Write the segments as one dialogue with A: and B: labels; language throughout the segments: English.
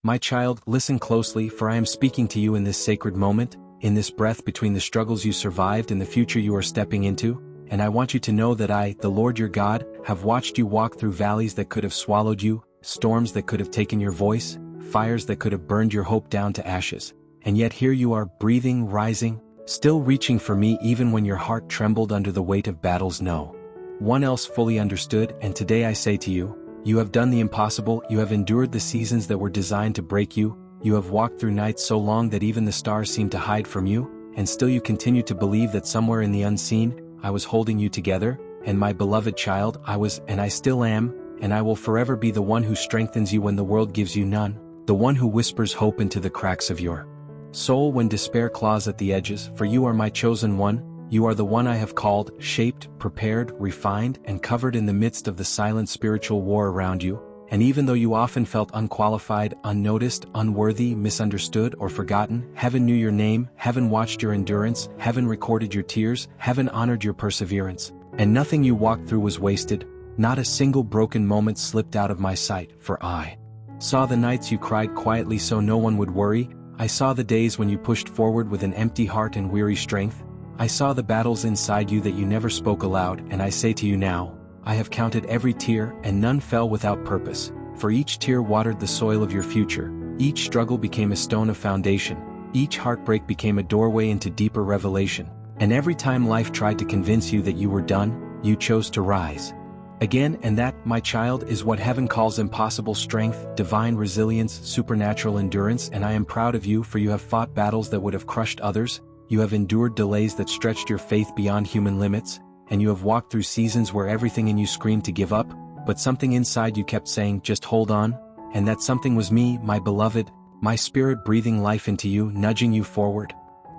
A: My child, listen closely, for I am speaking to you in this sacred moment, in this breath between the struggles you survived and the future you are stepping into, and I want you to know that I, the Lord your God, have watched you walk through valleys that could have swallowed you, storms that could have taken your voice, fires that could have burned your hope down to ashes. And yet here you are, breathing, rising, still reaching for me even when your heart trembled under the weight of battles no one else fully understood. And today I say to you, you have done the impossible, you have endured the seasons that were designed to break you, you have walked through nights so long that even the stars seem to hide from you, and still you continue to believe that somewhere in the unseen, I was holding you together, and my beloved child, I was, and I still am, and I will forever be the one who strengthens you when the world gives you none, the one who whispers hope into the cracks of your soul when despair claws at the edges, for you are my chosen one, you are the one I have called, shaped, prepared, refined, and covered in the midst of the silent spiritual war around you, and even though you often felt unqualified, unnoticed, unworthy, misunderstood, or forgotten, heaven knew your name, heaven watched your endurance, heaven recorded your tears, heaven honored your perseverance, and nothing you walked through was wasted, not a single broken moment slipped out of my sight, for I saw the nights you cried quietly so no one would worry, I saw the days when you pushed forward with an empty heart and weary strength, I saw the battles inside you that you never spoke aloud, and I say to you now, I have counted every tear, and none fell without purpose, for each tear watered the soil of your future, each struggle became a stone of foundation, each heartbreak became a doorway into deeper revelation, and every time life tried to convince you that you were done, you chose to rise again, and that, my child, is what heaven calls impossible strength, divine resilience, supernatural endurance, and I am proud of you, for you have fought battles that would have crushed others, you have endured delays that stretched your faith beyond human limits, and you have walked through seasons where everything in you screamed to give up, but something inside you kept saying, just hold on, and that something was me, my beloved, my spirit breathing life into you, nudging you forward,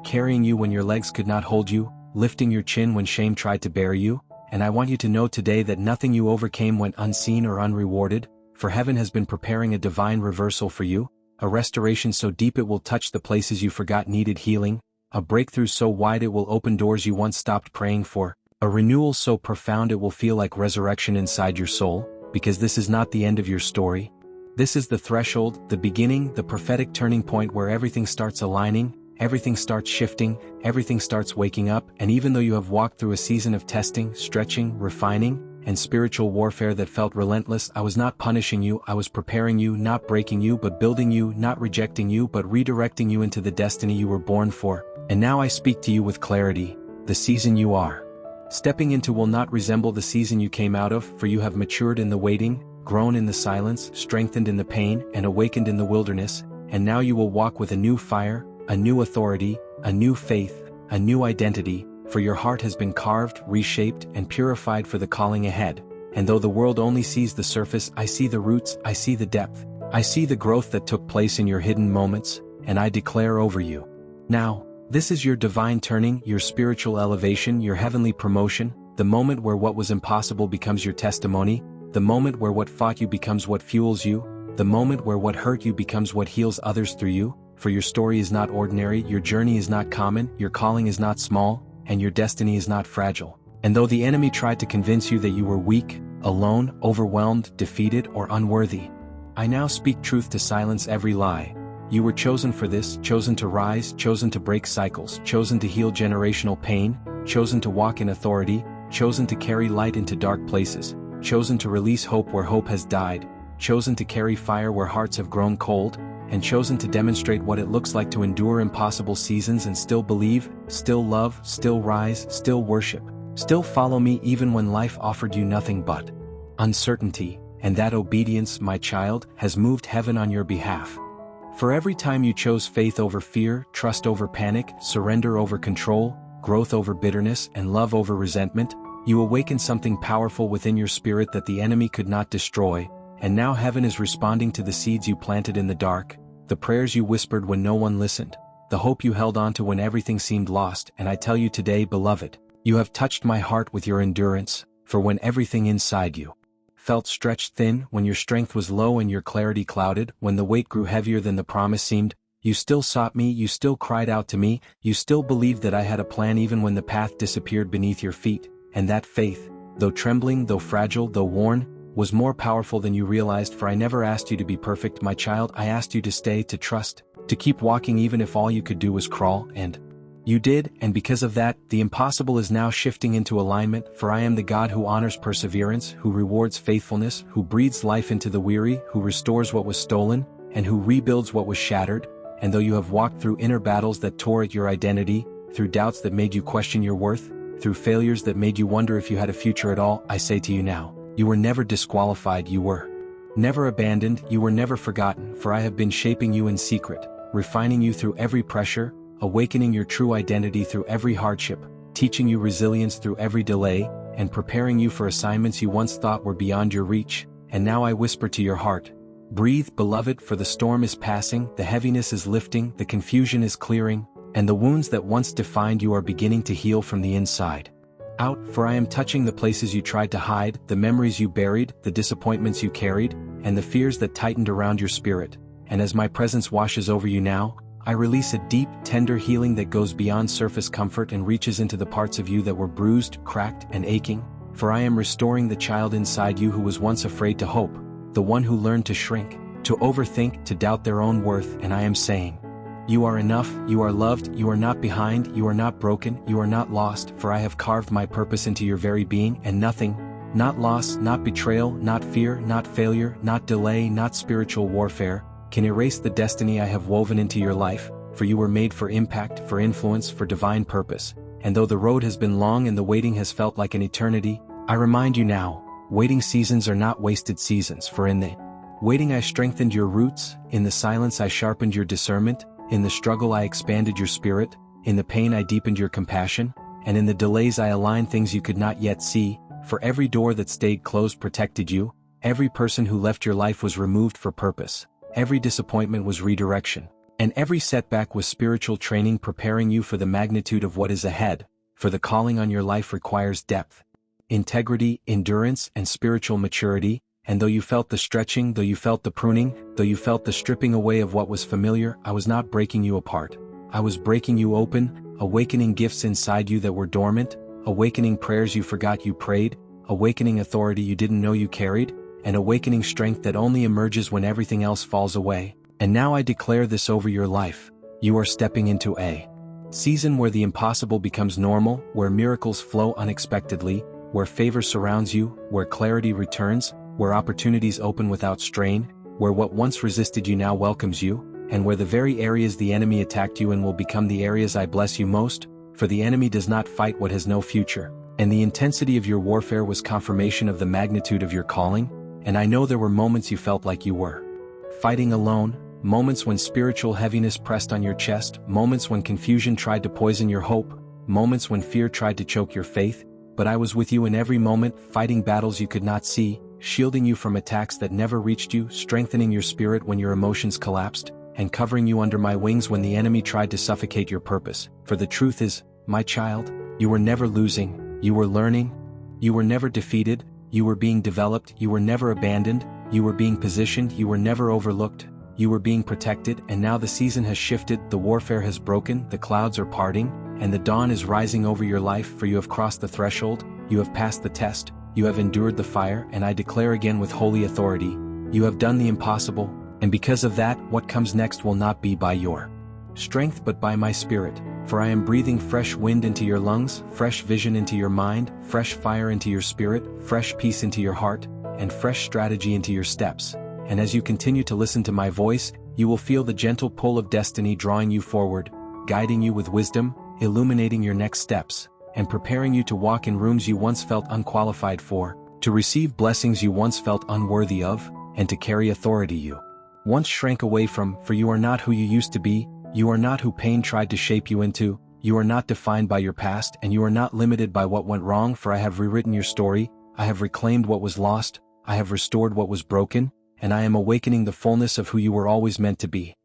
A: carrying you when your legs could not hold you, lifting your chin when shame tried to bury you, and I want you to know today that nothing you overcame went unseen or unrewarded, for heaven has been preparing a divine reversal for you, a restoration so deep it will touch the places you forgot needed healing, a breakthrough so wide it will open doors you once stopped praying for, a renewal so profound it will feel like resurrection inside your soul, because this is not the end of your story. This is the threshold, the beginning, the prophetic turning point where everything starts aligning, everything starts shifting, everything starts waking up, and even though you have walked through a season of testing, stretching, refining, and spiritual warfare that felt relentless, I was not punishing you, I was preparing you, not breaking you but building you, not rejecting you but redirecting you into the destiny you were born for. And now I speak to you with clarity, the season you are stepping into will not resemble the season you came out of, for you have matured in the waiting, grown in the silence, strengthened in the pain, and awakened in the wilderness, and now you will walk with a new fire, a new authority, a new faith, a new identity, for your heart has been carved, reshaped, and purified for the calling ahead. And though the world only sees the surface, I see the roots, I see the depth, I see the growth that took place in your hidden moments, and I declare over you. Now, this is your divine turning, your spiritual elevation, your heavenly promotion, the moment where what was impossible becomes your testimony, the moment where what fought you becomes what fuels you, the moment where what hurt you becomes what heals others through you, for your story is not ordinary, your journey is not common, your calling is not small, and your destiny is not fragile. And though the enemy tried to convince you that you were weak, alone, overwhelmed, defeated, or unworthy, I now speak truth to silence every lie. You were chosen for this, chosen to rise, chosen to break cycles, chosen to heal generational pain, chosen to walk in authority, chosen to carry light into dark places, chosen to release hope where hope has died, chosen to carry fire where hearts have grown cold, and chosen to demonstrate what it looks like to endure impossible seasons and still believe, still love, still rise, still worship, still follow me even when life offered you nothing but uncertainty, and that obedience, my child, has moved heaven on your behalf. For every time you chose faith over fear, trust over panic, surrender over control, growth over bitterness, and love over resentment, you awaken something powerful within your spirit that the enemy could not destroy, and now heaven is responding to the seeds you planted in the dark, the prayers you whispered when no one listened, the hope you held on to when everything seemed lost, and I tell you today, beloved, you have touched my heart with your endurance, for when everything inside you felt stretched thin, when your strength was low and your clarity clouded, when the weight grew heavier than the promise seemed, you still sought me, you still cried out to me, you still believed that I had a plan even when the path disappeared beneath your feet, and that faith, though trembling, though fragile, though worn, was more powerful than you realized, for I never asked you to be perfect, my child. I asked you to stay, to trust, to keep walking even if all you could do was crawl, and you did, and because of that, the impossible is now shifting into alignment, for I am the God who honors perseverance, who rewards faithfulness, who breathes life into the weary, who restores what was stolen, and who rebuilds what was shattered. And though you have walked through inner battles that tore at your identity, through doubts that made you question your worth, through failures that made you wonder if you had a future at all, I say to you now, you were never disqualified, you were never abandoned, you were never forgotten, for I have been shaping you in secret, refining you through every pressure, awakening your true identity through every hardship, teaching you resilience through every delay, and preparing you for assignments you once thought were beyond your reach. And now I whisper to your heart, breathe, beloved, for the storm is passing, the heaviness is lifting, the confusion is clearing, and the wounds that once defined you are beginning to heal from the inside out, for I am touching the places you tried to hide, the memories you buried, the disappointments you carried, and the fears that tightened around your spirit. And as my presence washes over you now, I release a deep, tender healing that goes beyond surface comfort and reaches into the parts of you that were bruised, cracked, and aching, for I am restoring the child inside you who was once afraid to hope, the one who learned to shrink, to overthink, to doubt their own worth, and I am saying, you are enough, you are loved, you are not behind, you are not broken, you are not lost, for I have carved my purpose into your very being, and nothing, not loss, not betrayal, not fear, not failure, not delay, not spiritual warfare, can erase the destiny I have woven into your life, for you were made for impact, for influence, for divine purpose. And though the road has been long and the waiting has felt like an eternity, I remind you now, waiting seasons are not wasted seasons, for in the waiting I strengthened your roots, in the silence I sharpened your discernment, in the struggle I expanded your spirit, in the pain I deepened your compassion, and in the delays I aligned things you could not yet see, for every door that stayed closed protected you, every person who left your life was removed for purpose. Every disappointment was redirection, and every setback was spiritual training preparing you for the magnitude of what is ahead, for the calling on your life requires depth, integrity, endurance, and spiritual maturity, and though you felt the stretching, though you felt the pruning, though you felt the stripping away of what was familiar, I was not breaking you apart. I was breaking you open, awakening gifts inside you that were dormant, awakening prayers you forgot you prayed, awakening authority you didn't know you carried, and awakening strength that only emerges when everything else falls away. And now I declare this over your life. You are stepping into a season where the impossible becomes normal, where miracles flow unexpectedly, where favor surrounds you, where clarity returns, where opportunities open without strain, where what once resisted you now welcomes you, and where the very areas the enemy attacked you in will become the areas I bless you most, for the enemy does not fight what has no future, and the intensity of your warfare was confirmation of the magnitude of your calling. And I know there were moments you felt like you were fighting alone, moments when spiritual heaviness pressed on your chest, moments when confusion tried to poison your hope, moments when fear tried to choke your faith, but I was with you in every moment, fighting battles you could not see, shielding you from attacks that never reached you, strengthening your spirit when your emotions collapsed, and covering you under my wings when the enemy tried to suffocate your purpose. For the truth is, my child, you were never losing, you were learning, you were never defeated, you were being developed, you were never abandoned, you were being positioned, you were never overlooked, you were being protected, and now the season has shifted, the warfare has broken, the clouds are parting, and the dawn is rising over your life, for you have crossed the threshold, you have passed the test, you have endured the fire, and I declare again with holy authority, you have done the impossible, and because of that, what comes next will not be by your strength but by my spirit, for I am breathing fresh wind into your lungs, fresh vision into your mind, fresh fire into your spirit, fresh peace into your heart, and fresh strategy into your steps. And as you continue to listen to my voice, you will feel the gentle pull of destiny drawing you forward, guiding you with wisdom, illuminating your next steps, and preparing you to walk in rooms you once felt unqualified for, to receive blessings you once felt unworthy of, and to carry authority you once shrank away from, for you are not who you used to be, you are not who pain tried to shape you into, you are not defined by your past, and you are not limited by what went wrong, for I have rewritten your story, I have reclaimed what was lost, I have restored what was broken, and I am awakening the fullness of who you were always meant to be.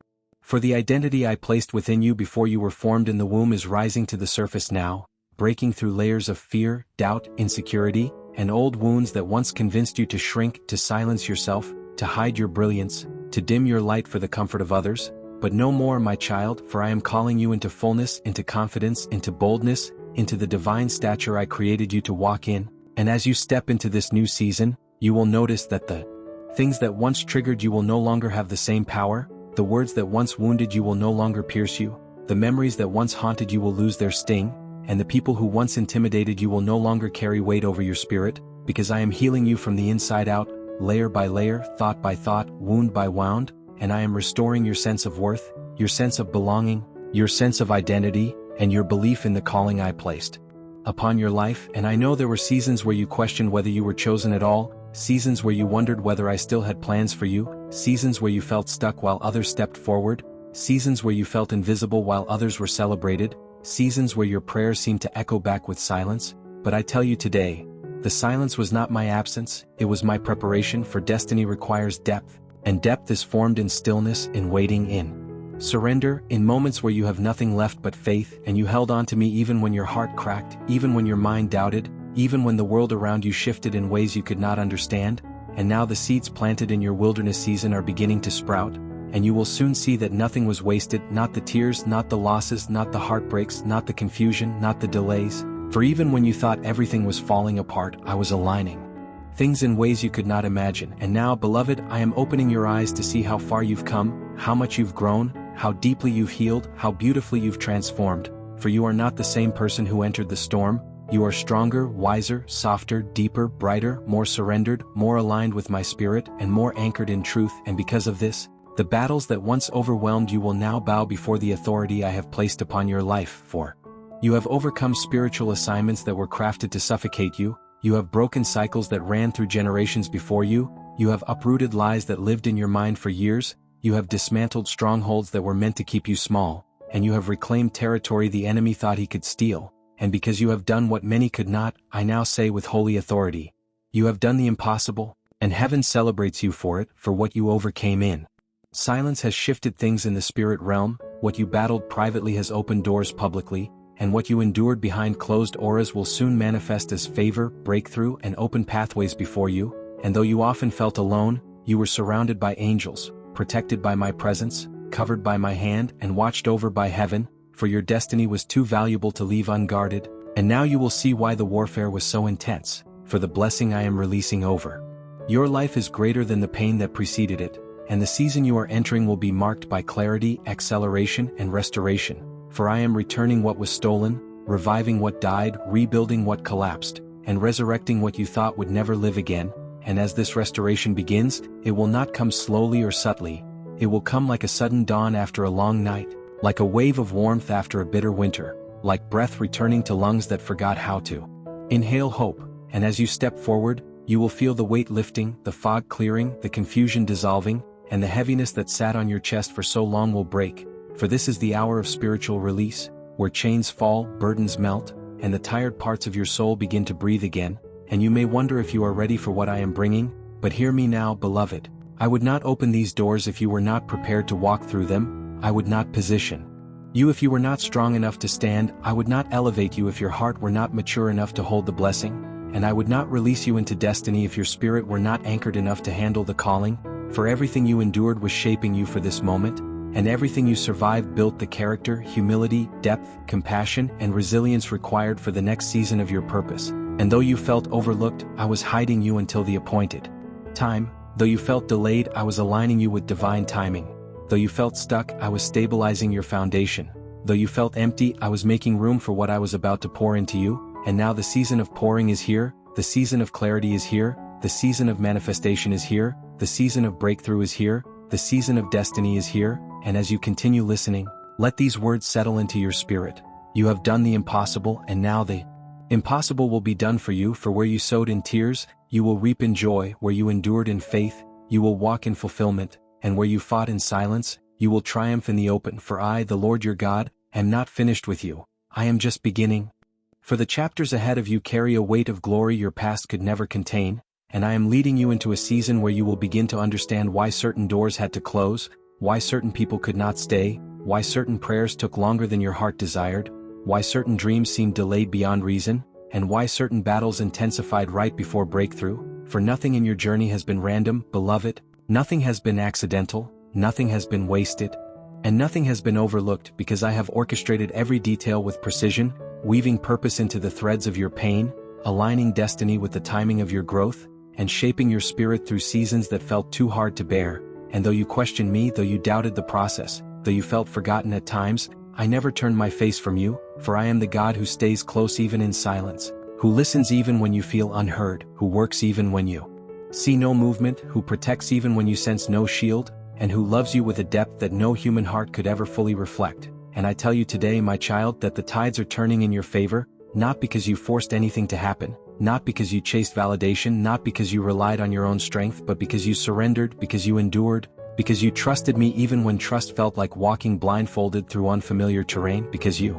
A: For the identity I placed within you before you were formed in the womb is rising to the surface now, breaking through layers of fear, doubt, insecurity, and old wounds that once convinced you to shrink, to silence yourself, to hide your brilliance, to dim your light for the comfort of others. But no more, my child, for I am calling you into fullness, into confidence, into boldness, into the divine stature I created you to walk in, and as you step into this new season, You will notice that the things that once triggered you will no longer have the same power, the words that once wounded you will no longer pierce you, the memories that once haunted you will lose their sting, and the people who once intimidated you will no longer carry weight over your spirit, because I am healing you from the inside out, layer by layer, thought by thought, wound by wound, and I am restoring your sense of worth, your sense of belonging, your sense of identity, and your belief in the calling I placed upon your life. And I know there were seasons where you questioned whether you were chosen at all, seasons where you wondered whether I still had plans for you, seasons where you felt stuck while others stepped forward, seasons where you felt invisible while others were celebrated, seasons where your prayers seemed to echo back with silence. But I tell you today, the silence was not my absence, it was my preparation, for destiny requires depth, and depth is formed in stillness, in waiting, in surrender, in moments where you have nothing left but faith, and you held on to me even when your heart cracked, even when your mind doubted, even when the world around you shifted in ways you could not understand. And now the seeds planted in your wilderness season are beginning to sprout, and you will soon see that nothing was wasted, not the tears, not the losses, not the heartbreaks, not the confusion, not the delays. For even when you thought everything was falling apart, I was aligning things in ways you could not imagine. And now, beloved, I am opening your eyes to see how far you've come, how much you've grown, how deeply you've healed, how beautifully you've transformed. For you are not the same person who entered the storm. You are stronger, wiser, softer, deeper, brighter, more surrendered, more aligned with my spirit, and more anchored in truth. And because of this, the battles that once overwhelmed you will now bow before the authority I have placed upon your life. For you have overcome spiritual assignments that were crafted to suffocate you, you have broken cycles that ran through generations before you, you have uprooted lies that lived in your mind for years, you have dismantled strongholds that were meant to keep you small, and you have reclaimed territory the enemy thought he could steal. And because you have done what many could not, I now say with holy authority, you have done the impossible, and heaven celebrates you for it, for what you overcame in silence has shifted things in the spirit realm, what you battled privately has opened doors publicly, and what you endured behind closed auras will soon manifest as favor, breakthrough, and open pathways before you. And though you often felt alone, you were surrounded by angels, protected by my presence, covered by my hand, and watched over by heaven, for your destiny was too valuable to leave unguarded. And now you will see why the warfare was so intense, for the blessing I am releasing over your life is greater than the pain that preceded it, and the season you are entering will be marked by clarity, acceleration, and restoration. For I am returning what was stolen, reviving what died, rebuilding what collapsed, and resurrecting what you thought would never live again. And as this restoration begins, it will not come slowly or subtly, it will come like a sudden dawn after a long night, like a wave of warmth after a bitter winter, like breath returning to lungs that forgot how to inhale hope. And as you step forward, you will feel the weight lifting, the fog clearing, the confusion dissolving, and the heaviness that sat on your chest for so long will break. For this is the hour of spiritual release, where chains fall, burdens melt, and the tired parts of your soul begin to breathe again. And you may wonder if you are ready for what I am bringing, but hear me now, beloved. I would not open these doors if you were not prepared to walk through them. I would not position you if you were not strong enough to stand. I would not elevate you if your heart were not mature enough to hold the blessing. And I would not release you into destiny if your spirit were not anchored enough to handle the calling. For everything you endured was shaping you for this moment, and everything you survived built the character, humility, depth, compassion, and resilience required for the next season of your purpose. And though you felt overlooked, I was hiding you until the appointed time. Though you felt delayed, I was aligning you with divine timing. Though you felt stuck, I was stabilizing your foundation. Though you felt empty, I was making room for what I was about to pour into you. And now the season of pouring is here, the season of clarity is here, the season of manifestation is here, the season of breakthrough is here, the season of destiny is here. And as you continue listening, let these words settle into your spirit. You have done the impossible, and now the impossible will be done for you. For where you sowed in tears, you will reap in joy. Where you endured in faith, you will walk in fulfillment. And where you fought in silence, you will triumph in the open. For I, the Lord your God, am not finished with you. I am just beginning. For the chapters ahead of you carry a weight of glory your past could never contain, and I am leading you into a season where you will begin to understand why certain doors had to close, why certain people could not stay, why certain prayers took longer than your heart desired, why certain dreams seemed delayed beyond reason, and why certain battles intensified right before breakthrough. For nothing in your journey has been random, beloved, nothing has been accidental, nothing has been wasted, and nothing has been overlooked, because I have orchestrated every detail with precision, weaving purpose into the threads of your pain, aligning destiny with the timing of your growth. and shaping your spirit through seasons that felt too hard to bear. And though you questioned me, though you doubted the process, though you felt forgotten at times, I never turned my face from you, for I am the God who stays close even in silence, who listens even when you feel unheard, who works even when you see no movement, who protects even when you sense no shield, and who loves you with a depth that no human heart could ever fully reflect. And I tell you today, my child, that the tides are turning in your favor, not because you forced anything to happen, not because you chased validation, not because you relied on your own strength, but because you surrendered, because you endured, because you trusted me even when trust felt like walking blindfolded through unfamiliar terrain, because you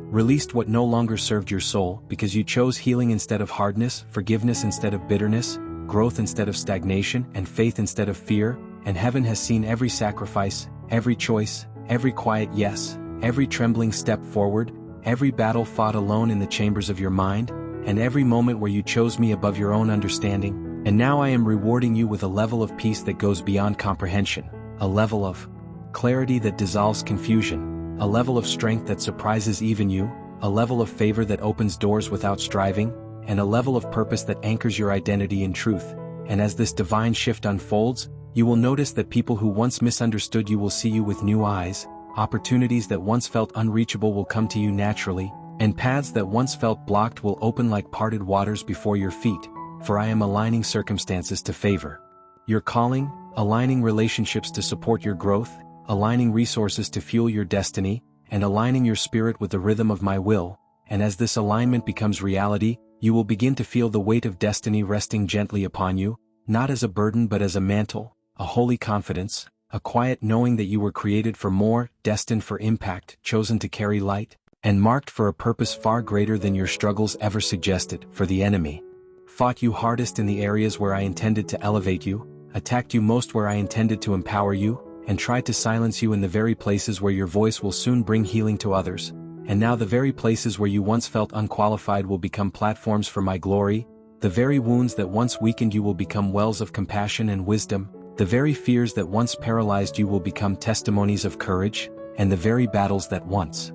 A: released what no longer served your soul, because you chose healing instead of hardness, forgiveness instead of bitterness, growth instead of stagnation, and faith instead of fear. And heaven has seen every sacrifice, every choice, every quiet yes, every trembling step forward, every battle fought alone in the chambers of your mind, and every moment where you chose me above your own understanding. And now I am rewarding you with a level of peace that goes beyond comprehension, a level of clarity that dissolves confusion, a level of strength that surprises even you, a level of favor that opens doors without striving, and a level of purpose that anchors your identity in truth. And as this divine shift unfolds, you will notice that people who once misunderstood you will see you with new eyes, opportunities that once felt unreachable will come to you naturally, and paths that once felt blocked will open like parted waters before your feet, for I am aligning circumstances to favor your calling, aligning relationships to support your growth, aligning resources to fuel your destiny, and aligning your spirit with the rhythm of my will. And as this alignment becomes reality, you will begin to feel the weight of destiny resting gently upon you, not as a burden but as a mantle, a holy confidence, a quiet knowing that you were created for more, destined for impact, chosen to carry light, and marked for a purpose far greater than your struggles ever suggested. For the enemy fought you hardest in the areas where I intended to elevate you, attacked you most where I intended to empower you, and tried to silence you in the very places where your voice will soon bring healing to others. And now the very places where you once felt unqualified will become platforms for my glory, the very wounds that once weakened you will become wells of compassion and wisdom, the very fears that once paralyzed you will become testimonies of courage, and the very battles that once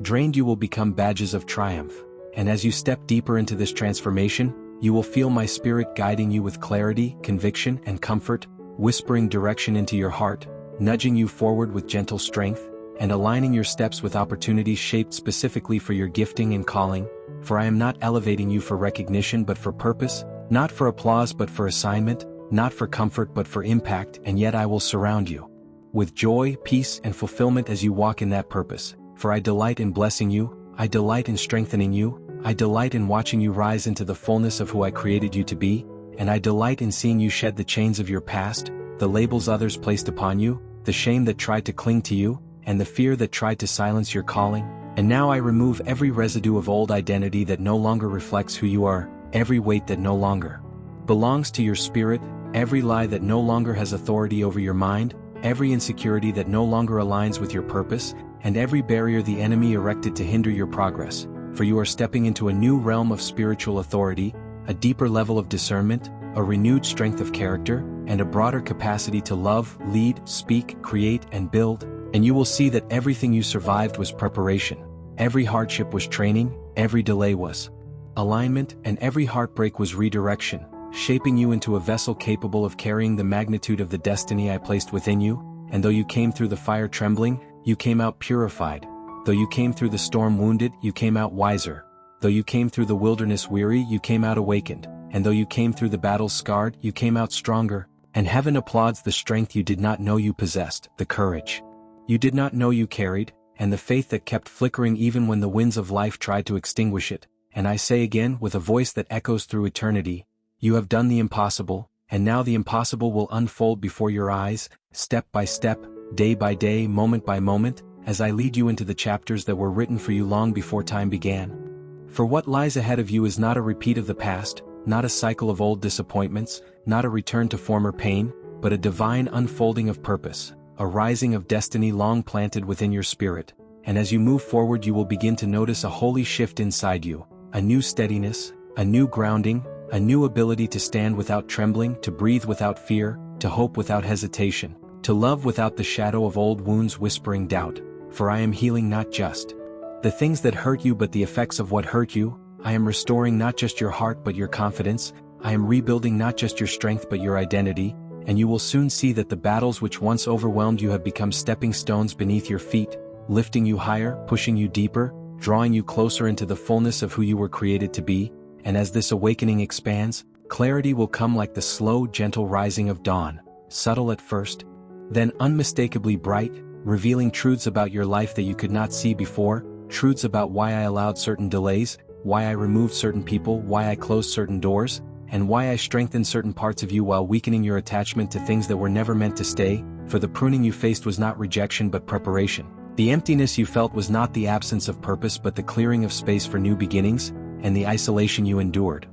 A: drained you will become badges of triumph. And as you step deeper into this transformation, you will feel my spirit guiding you with clarity, conviction, and comfort, whispering direction into your heart, nudging you forward with gentle strength, and aligning your steps with opportunities shaped specifically for your gifting and calling. For I am not elevating you for recognition but for purpose, not for applause but for assignment, not for comfort but for impact. And yet I will surround you with joy, peace, and fulfillment as you walk in that purpose. For I delight in blessing you, I delight in strengthening you, I delight in watching you rise into the fullness of who I created you to be, and I delight in seeing you shed the chains of your past, the labels others placed upon you, the shame that tried to cling to you, and the fear that tried to silence your calling. And now I remove every residue of old identity that no longer reflects who you are, every weight that no longer belongs to your spirit, every lie that no longer has authority over your mind, every insecurity that no longer aligns with your purpose, and every barrier the enemy erected to hinder your progress. For you are stepping into a new realm of spiritual authority, a deeper level of discernment, a renewed strength of character, and a broader capacity to love, lead, speak, create, and build. And you will see that everything you survived was preparation, every hardship was training, every delay was alignment, and every heartbreak was redirection, shaping you into a vessel capable of carrying the magnitude of the destiny I placed within you. And though you came through the fire trembling, you came out purified. Though you came through the storm wounded, you came out wiser. Though you came through the wilderness weary, you came out awakened. And though you came through the battles scarred, you came out stronger. And heaven applauds the strength you did not know you possessed, the courage you did not know you carried, and the faith that kept flickering even when the winds of life tried to extinguish it. And I say again, with a voice that echoes through eternity, you have done the impossible, and now the impossible will unfold before your eyes, step by step, day by day, moment by moment, as I lead you into the chapters that were written for you long before time began. For what lies ahead of you is not a repeat of the past, not a cycle of old disappointments, not a return to former pain, but a divine unfolding of purpose, a rising of destiny long planted within your spirit. And as you move forward, you will begin to notice a holy shift inside you, a new steadiness, a new grounding, a new ability to stand without trembling, to breathe without fear, to hope without hesitation, to love without the shadow of old wounds whispering doubt. For I am healing not just the things that hurt you but the effects of what hurt you. I am restoring not just your heart but your confidence. I am rebuilding not just your strength but your identity, and you will soon see that the battles which once overwhelmed you have become stepping stones beneath your feet, lifting you higher, pushing you deeper, drawing you closer into the fullness of who you were created to be. And as this awakening expands, clarity will come like the slow, gentle rising of dawn, subtle at first, then unmistakably bright, revealing truths about your life that you could not see before, truths about why I allowed certain delays, why I removed certain people, why I closed certain doors, and why I strengthened certain parts of you while weakening your attachment to things that were never meant to stay. For the pruning you faced was not rejection but preparation. The emptiness you felt was not the absence of purpose but the clearing of space for new beginnings, and the isolation you endured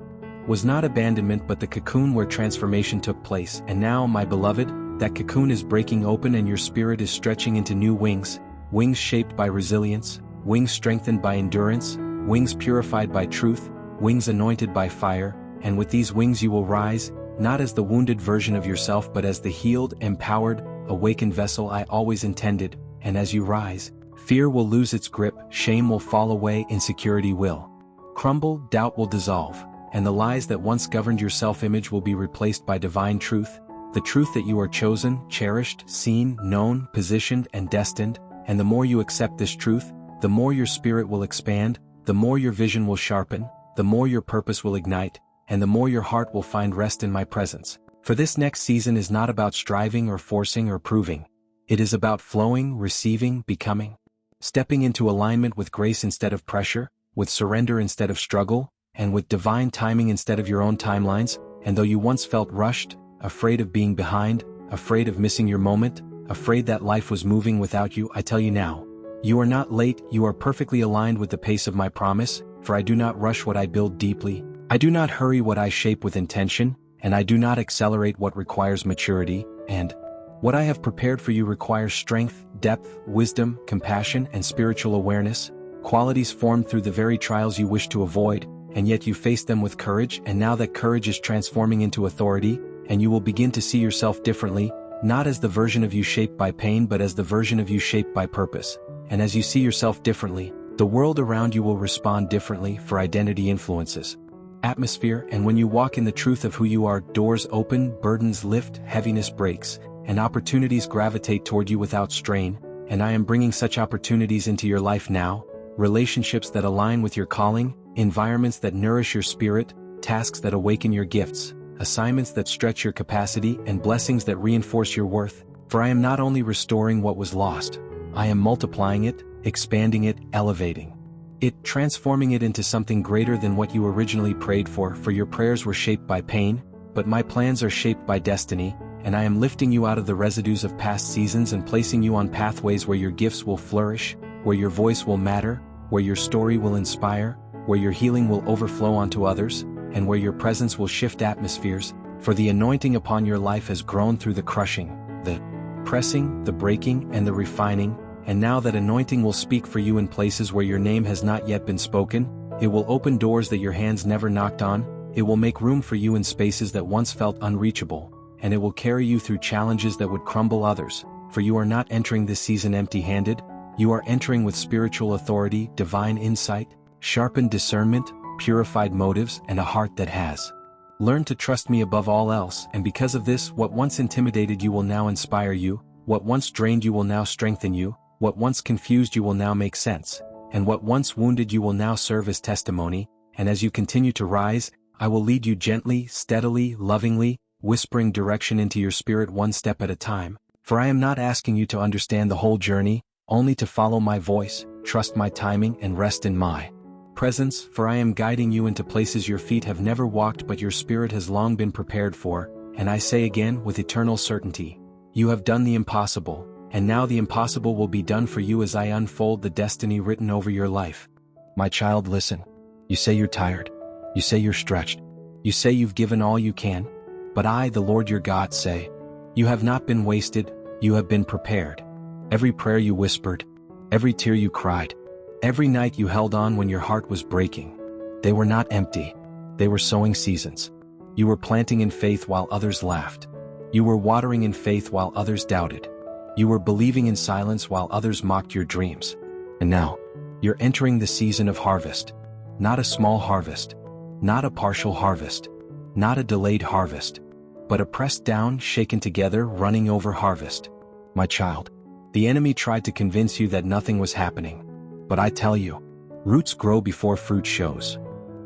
A: was not abandonment but the cocoon where transformation took place. And now, my beloved, that cocoon is breaking open and your spirit is stretching into new wings, wings shaped by resilience, wings strengthened by endurance, wings purified by truth, wings anointed by fire. And with these wings you will rise, not as the wounded version of yourself but as the healed, empowered, awakened vessel I always intended. And as you rise, fear will lose its grip, shame will fall away, insecurity will crumble, doubt will dissolve, and the lies that once governed your self-image will be replaced by divine truth, the truth that you are chosen, cherished, seen, known, positioned, and destined. And the more you accept this truth, the more your spirit will expand, the more your vision will sharpen, the more your purpose will ignite, and the more your heart will find rest in my presence. For this next season is not about striving or forcing or proving. It is about flowing, receiving, becoming. Stepping into alignment with grace instead of pressure, with surrender instead of struggle, and with divine timing instead of your own timelines. And though you once felt rushed, afraid of being behind, afraid of missing your moment, afraid that life was moving without you, I tell you now, you are not late, you are perfectly aligned with the pace of my promise. For I do not rush what I build deeply, I do not hurry what I shape with intention, and I do not accelerate what requires maturity. And what I have prepared for you requires strength, depth, wisdom, compassion, and spiritual awareness, qualities formed through the very trials you wish to avoid, and yet you face them with courage. And now that courage is transforming into authority, and you will begin to see yourself differently, not as the version of you shaped by pain but as the version of you shaped by purpose. And as you see yourself differently, the world around you will respond differently, for identity influences atmosphere. And when you walk in the truth of who you are, doors open, burdens lift, heaviness breaks, and opportunities gravitate toward you without strain. And I am bringing such opportunities into your life now, relationships that align with your calling, environments that nourish your spirit, tasks that awaken your gifts, assignments that stretch your capacity, and blessings that reinforce your worth. For I am not only restoring what was lost, I am multiplying it, expanding it, elevating it, transforming it into something greater than what you originally prayed for. For your prayers were shaped by pain, but my plans are shaped by destiny, and I am lifting you out of the residues of past seasons and placing you on pathways where your gifts will flourish, where your voice will matter, where your story will inspire, where your healing will overflow onto others, and where your presence will shift atmospheres. For the anointing upon your life has grown through the crushing, the pressing, the breaking, and the refining. And now that anointing will speak for you in places where your name has not yet been spoken. It will open doors that your hands never knocked on. It will make room for you in spaces that once felt unreachable, and it will carry you through challenges that would crumble others. For you are not entering this season empty-handed. You are entering with spiritual authority, divine insight, sharpened discernment, purified motives, and a heart that has learned to trust me above all else. And because of this, what once intimidated you will now inspire you, what once drained you will now strengthen you, what once confused you will now make sense, and what once wounded you will now serve as testimony. And as you continue to rise, I will lead you gently, steadily, lovingly, whispering direction into your spirit one step at a time. For I am not asking you to understand the whole journey, only to follow my voice, trust my timing, and rest in my presence. For I am guiding you into places your feet have never walked but your spirit has long been prepared for. And I say again with eternal certainty, you have done the impossible, and now the impossible will be done for you as I unfold the destiny written over your life. My child, listen. You say you're tired. You say you're stretched. You say you've given all you can. But I, the Lord your God, say, you have not been wasted, you have been prepared. Every prayer you whispered, every tear you cried, every night you held on when your heart was breaking, they were not empty. They were sowing seasons. You were planting in faith while others laughed. You were watering in faith while others doubted. You were believing in silence while others mocked your dreams. And now, you're entering the season of harvest. Not a small harvest. Not a partial harvest. not a delayed harvest, but a pressed down, shaken together, running over harvest. My child, the enemy tried to convince you that nothing was happening. But I tell you, roots grow before fruit shows.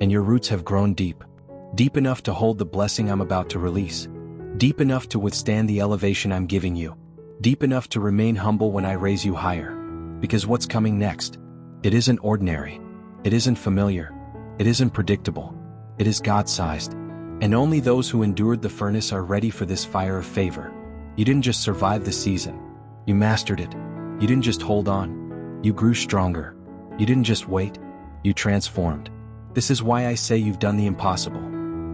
A: And your roots have grown deep. Deep enough to hold the blessing I'm about to release. Deep enough to withstand the elevation I'm giving you. Deep enough to remain humble when I raise you higher. Because what's coming next, it isn't ordinary. It isn't familiar. It isn't predictable. It is God-sized. And only those who endured the furnace are ready for this fire of favor. You didn't just survive the season. You mastered it. You didn't just hold on. You grew stronger. You didn't just wait. You transformed. This is why I say you've done the impossible.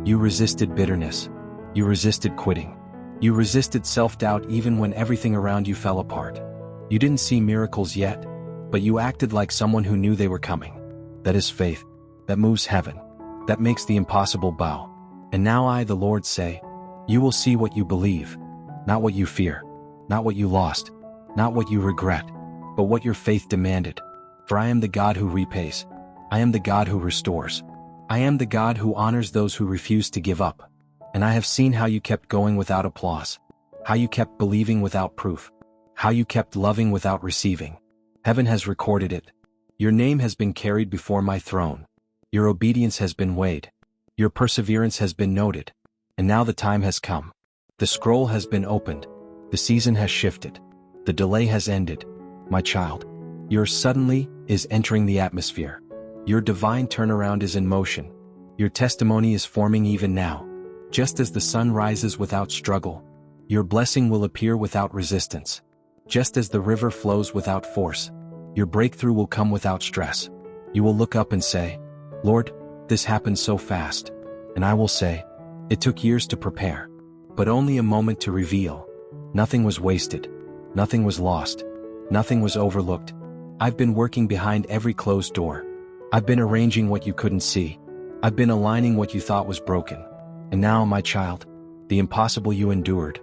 A: You resisted bitterness. You resisted quitting. You resisted self-doubt even when everything around you fell apart. You didn't see miracles yet, but you acted like someone who knew they were coming. That is faith. That moves heaven. That makes the impossible bow. And now I, the Lord, say, you will see what you believe, not what you fear, not what you lost, not what you regret, but what your faith demanded. For I am the God who repays. I am the God who restores. I am the God who honors those who refuse to give up. And I have seen how you kept going without applause, how you kept believing without proof, how you kept loving without receiving. Heaven has recorded it. Your name has been carried before my throne. Your obedience has been weighed. Your perseverance has been noted. And now the time has come. The scroll has been opened. The season has shifted. The delay has ended. My child, your suddenly is entering the atmosphere. Your divine turnaround is in motion. Your testimony is forming even now. Just as the sun rises without struggle, your blessing will appear without resistance. Just as the river flows without force, your breakthrough will come without stress. You will look up and say, Lord, this happened so fast. And I will say, it took years to prepare, but only a moment to reveal. Nothing was wasted. Nothing was lost. Nothing was overlooked. I've been working behind every closed door. I've been arranging what you couldn't see. I've been aligning what you thought was broken. And now, my child, the impossible you endured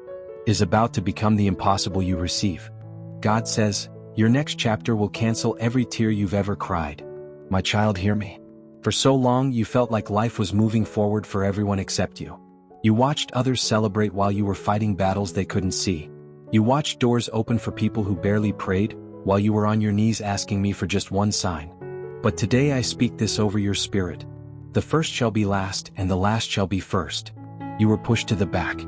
A: is about to become the impossible you receive. God says, your next chapter will cancel every tear you've ever cried. My child, hear me. For so long you felt like life was moving forward for everyone except you. You watched others celebrate while you were fighting battles they couldn't see. You watched doors open for people who barely prayed, while you were on your knees asking me for just one sign. But today I speak this over your spirit. The first shall be last, and the last shall be first. You were pushed to the back,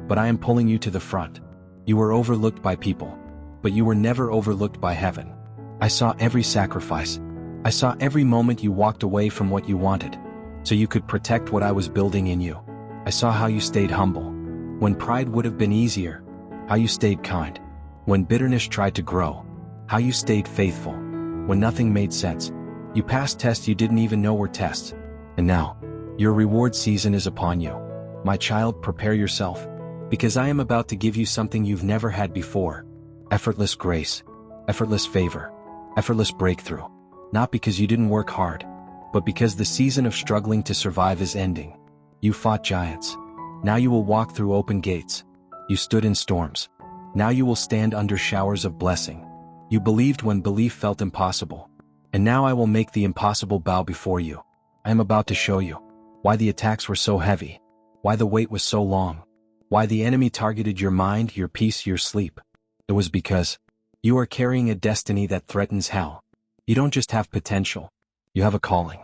A: but I am pulling you to the front. You were overlooked by people, but you were never overlooked by heaven. I saw every sacrifice. I saw every moment you walked away from what you wanted, so you could protect what I was building in you. I saw how you stayed humble, when pride would have been easier, how you stayed kind, when bitterness tried to grow, how you stayed faithful, when nothing made sense. You passed tests you didn't even know were tests. And now, your reward season is upon you. My child, prepare yourself, because I am about to give you something you've never had before. Effortless grace, effortless favor, effortless breakthrough. Not because you didn't work hard, but because the season of struggling to survive is ending. You fought giants. Now you will walk through open gates. You stood in storms. Now you will stand under showers of blessing. You believed when belief felt impossible. And now I will make the impossible bow before you. I am about to show you why the attacks were so heavy, why the wait was so long, why the enemy targeted your mind, your peace, your sleep. It was because you are carrying a destiny that threatens hell. You don't just have potential, you have a calling.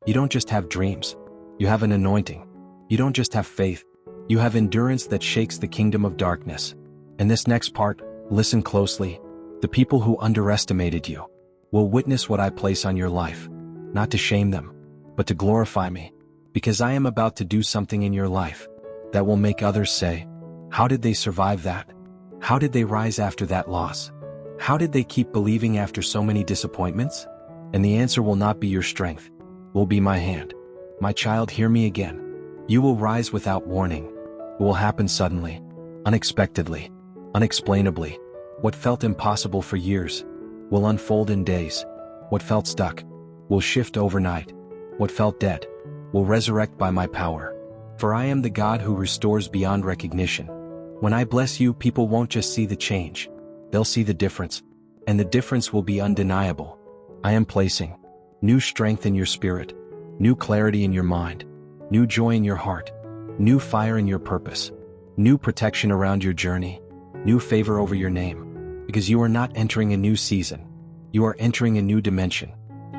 A: You don't just have dreams, you have an anointing. You don't just have faith, you have endurance that shakes the kingdom of darkness. And this next part, listen closely. The people who underestimated you will witness what I place on your life, not to shame them, but to glorify me, because I am about to do something in your life that will make others say, how did they survive that? How did they rise after that loss? How did they keep believing after so many disappointments? And the answer will not be your strength, will be my hand. My child, hear me again. You will rise without warning. It will happen suddenly, unexpectedly, unexplainably. What felt impossible for years will unfold in days. What felt stuck will shift overnight. What felt dead will resurrect by my power. For I am the God who restores beyond recognition. When I bless you, people won't just see the change. They'll see the difference. And the difference will be undeniable. I am placing new strength in your spirit, new clarity in your mind, new joy in your heart, new fire in your purpose, new protection around your journey, new favor over your name. Because you are not entering a new season. You are entering a new dimension.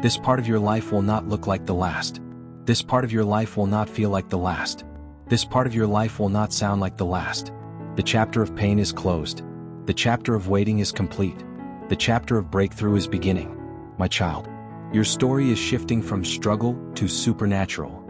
A: This part of your life will not look like the last. This part of your life will not feel like the last. This part of your life will not sound like the last. The chapter of pain is closed. The chapter of waiting is complete. The chapter of breakthrough is beginning. My child, your story is shifting from struggle to supernatural.